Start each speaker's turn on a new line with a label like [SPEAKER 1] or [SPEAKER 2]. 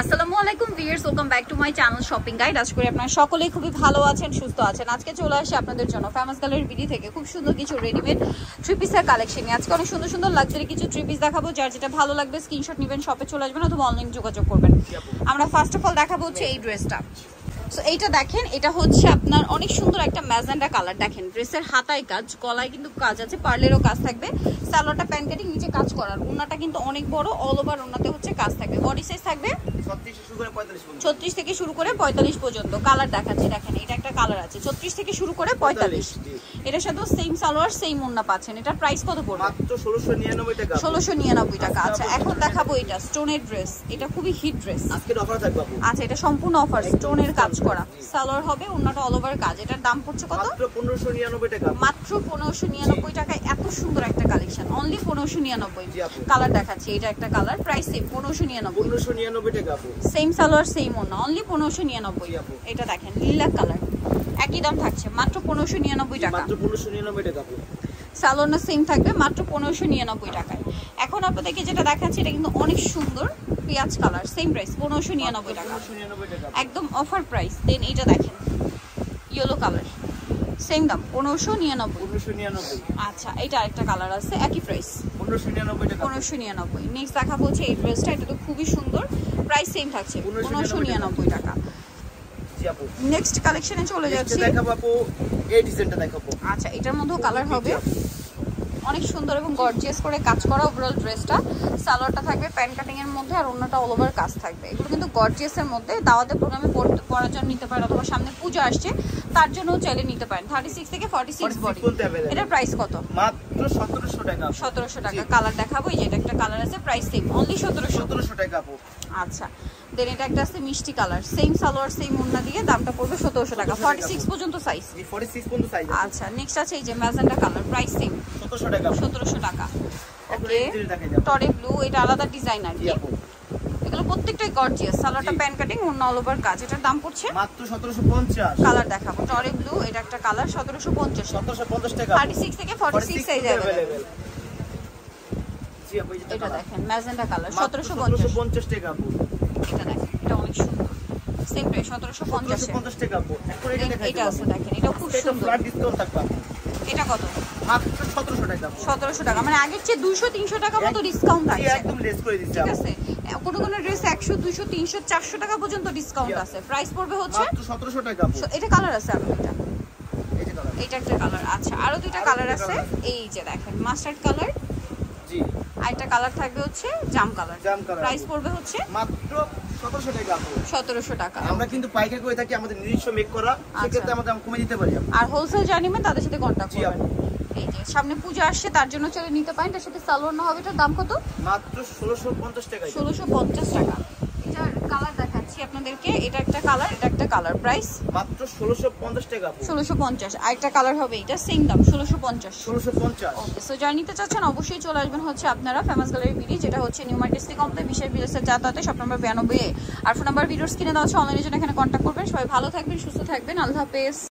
[SPEAKER 1] আসসালামু আলাইকুম viewers, welcome back to my channel shopping guide. আশা করি আপনারা সকলেই খুবই ভালো আছেন, সুস্থ আছেন। আজকে চলে আসি আপনাদের জন্য ফেমাস গ্যালারি বিডি থেকে খুব সুন্দর কিছু রেডিমেড থ্রি পিসের কালেকশন নিয়ে। আজকে অনেক সুন্দর সুন্দর লাক্সারি কিছু থ্রি পিস দেখাবো। যার যেটা ভালো লাগবে স্ক্রিনশট নেবেন, শপে চলে আসবেন অথবা অনলাইন যোগাযোগ করবেন। আমরা ফার্স্ট অফ অল দেখাবো হচ্ছে এই ড্রেসটা। সো এইটা দেখেন, এটা হচ্ছে আপনার অনেক সুন্দর একটা ম্যাজেন্ডা কালার। দেখেন ড্রেসের হাতায় কাজ, গলায় কিন্তু কাজ আছে, পার্লেরও কাজ থাকবে, সালোয়ারটা প্যান্ট কাটিং, নিচে কাজ করার। ওন্নাটা কিন্তু অনেক বড়, অল ওভার ওন্নাতে হচ্ছে কাজ থাকবে। বডি সাইজ থাকবে 36 থেকে শুরু করে 45 পর্যন্ত। কালার দেখাচ্ছি, দেখেন এটা একটা কালার আছে 36 থেকে শুরু করে 45। এটার সাথে সেম সালোয়ার সেম ওন্না পাচ্ছেন। এটা প্রাইস কত পড়বে?
[SPEAKER 2] মাত্র 1699 টাকা।
[SPEAKER 1] 1699 টাকা। আচ্ছা এখন দেখাবো এটা স্টোনের ড্রেস। এটা খুবই হিট ড্রেস,
[SPEAKER 2] আজকে অফার থাকবে আপু।
[SPEAKER 1] আচ্ছা এটা সম্পূর্ণ অফার, স্টোনের কাজ করা সালোয়ার হবে, ওন্নাটা অল ওভার কাজ। এটার দাম পড়ছে কত?
[SPEAKER 2] মাত্র 1599 টাকা।
[SPEAKER 1] মাত্র 1599 টাকায় এত সুন্দর একটা কালেকশন, অনলি 1599। কালার দেখাচ্ছি, এটা একটা কালার, প্রাইস সেম
[SPEAKER 2] 1599 টাকা আপু।
[SPEAKER 1] সেম সালোয়ার সেম ওন্না, অনলি 1599। এটা দেখেন লিলাক কালার, একই দাম থাকছে মাত্র 1599 টাকা।
[SPEAKER 2] মাত্র 1599 টাকা আপু।
[SPEAKER 1] সালোয়ারটা সেম থাকবে মাত্র 1599 টাকায়। এখন আপনাদেরকে যেটা দেখাচ্ছি এটা কিন্তু অনেক সুন্দর পেঁয়াজ কালার, সেম প্রাইস 1599 টাকা, একদম অফার প্রাইস। দেন এটা দেখেন ইয়েলো কালার, সেম দাম 1599। আচ্ছা এটা আরেকটা কালার আছে, একই প্রাইস
[SPEAKER 2] 1599 টাকা।
[SPEAKER 1] 1599। নেক্সট দেখাবো হচ্ছে এই ড্রেসটা। এটা তো খুবই সুন্দর, প্রাইস সেম থাকছে 1599 টাকা।
[SPEAKER 2] জি আপু,
[SPEAKER 1] নেক্সট কালেকশনে চলে যাচ্ছি।
[SPEAKER 2] দেখাবো আপু এই ডিজাইনটা দেখাবো।
[SPEAKER 1] আচ্ছা এটার মধ্যেও কালার হবে, অনেক সুন্দর এবং গর্জিয়াস করে কাজ করা ওভারঅল ড্রেসটা। সালোয়ারটা থাকবে প্যান্ট কাটিং এর মধ্যে, আর ওন্নাটা অল ওভার কাজ থাকবে। এগুলো কিন্তু গর্জিয়াস এর মধ্যে, দাওয়াতের প্রোগ্রামে পরার জন্য নিতে পারেন, অথবা সামনে পূজা আসছে তার জন্য চাইলে নিতে পারেন। 36 থেকে 46 বডি। এটার প্রাইস কত?
[SPEAKER 2] মাত্র 1700 টাকা।
[SPEAKER 1] 1700 টাকা। কালার দেখাবো, এই যে এটা একটা কালার আছে, প্রাইস সেম অনলি
[SPEAKER 2] 1700 টাকা আপু।
[SPEAKER 1] আচ্ছা দেন এটা একটা আছে মিষ্টি কালার, সেম সালোয়ার সেম ওন্না দিয়ে, দামটা পড়বে 1700 টাকা। 46 পর্যন্ত সাইজ।
[SPEAKER 2] 46 পর্যন্ত সাইজ।
[SPEAKER 1] আচ্ছা নেক্সট আছে এই যে ম্যাজেন্ডা কালার, প্রাইস সেম
[SPEAKER 2] 1700 টাকা।
[SPEAKER 1] 1700 টাকা। ওকে টরে ব্লু, এটা আলাদা ডিজাইন আর কি। এগুলো প্রত্যেকটাই গর্জিয়াস, সালোয়ারটা প্যান্ট কাটিং, ওন্না অল ওভার কাজ। এটার দাম পড়ছে
[SPEAKER 2] মাত্র 1750।
[SPEAKER 1] কালার দেখাবো, টরে ব্লু, এটা একটা কালার 1750।
[SPEAKER 2] 1750 টাকা।
[SPEAKER 1] 36 থেকে 46 সাইজ अवेलेबल।
[SPEAKER 2] জি আপু
[SPEAKER 1] এটা দেখেন ম্যাজেন্ডা কালার
[SPEAKER 2] 1750 টাকা আপু।
[SPEAKER 1] এটা দেখেন এটা অনেক সুন্দর, সেম প্রাইস 1750
[SPEAKER 2] টাকা আপু। এখন এটা দেখাই,
[SPEAKER 1] এটা আছে দেখেন, এটা খুব সুন্দর।
[SPEAKER 2] ফ্ল্যাট ডিসকাউন্ট থাকবে।
[SPEAKER 1] এটা কত?
[SPEAKER 2] মাত্র 1700 টাকা।
[SPEAKER 1] 1700 টাকা, মানে আগের চেয়ে 200-300 টাকা মতো ডিসকাউন্ট আছে।
[SPEAKER 2] একদম লেস করে দিচ্ছি।
[SPEAKER 1] ঠিক আছে, কোন কোন ড্রেস 100, 200, 300, 400 টাকা পর্যন্ত ডিসকাউন্ট আছে। প্রাইস পড়বে হচ্ছে
[SPEAKER 2] মাত্র 1700 টাকা।
[SPEAKER 1] এটা কালার আছে আর এটা,
[SPEAKER 2] এই যে কালার,
[SPEAKER 1] এটা একটা কালার। আচ্ছা আরো দুইটা কালার আছে, এই যে দেখেন মাস্টার্ড কালার,
[SPEAKER 2] জি
[SPEAKER 1] আরেকটা কালার থাকবে হচ্ছে জাম কালার। প্রাইস পড়বে হচ্ছে
[SPEAKER 2] মাত্র 1700 টাকা আপু।
[SPEAKER 1] 1700 টাকা।
[SPEAKER 2] আমরা কিন্তু পাইকারি করে থাকি, আমাদের নিজস্ব মেক করা, সেক্ষেত্রে আমাদের কমে দিতে পারি।
[SPEAKER 1] আর হোলসেল যারা নেবেন তাদের সাথে কন্টাক্ট করবেন। এই যে সামনে পূজা আসছে তার জন্য চলে নিতে পারেন। তার সাথে সালোয়ার না হবে, এটার দাম কত?
[SPEAKER 2] মাত্র 1650 টাকা।
[SPEAKER 1] 1650 টাকা। এটার কালার দেখাচ্ছি আপনাদেরকে, এটা একটা কালার, এটা একটা কালার, প্রাইস
[SPEAKER 2] মাত্র 1650 টাকা।
[SPEAKER 1] 1650। আরেকটা কালার হবে, এটা সেম দাম 1650।
[SPEAKER 2] 1650।
[SPEAKER 1] ওকে, সো যারা নিতে চাচ্ছেন অবশ্যই চলে আসবেন হচ্ছে আপনারা ফেমাস গ্যালারি বিডি, যেটা হচ্ছে নিউ মার্কেট সিটি কমপ্লেক্স, বিশেষ বিলেসের যাতায়াতে, শপ নাম্বার 92 আর ফোন নাম্বার ভিডিওস কিনে দেওয়া হচ্ছে। অনলাইনে জন্য এখানে কন্ট্যাক্ট করবেন। সবাই ভালো থাকবেন, সুস্থ থাকবেন, আল্লাহ হাফেজ।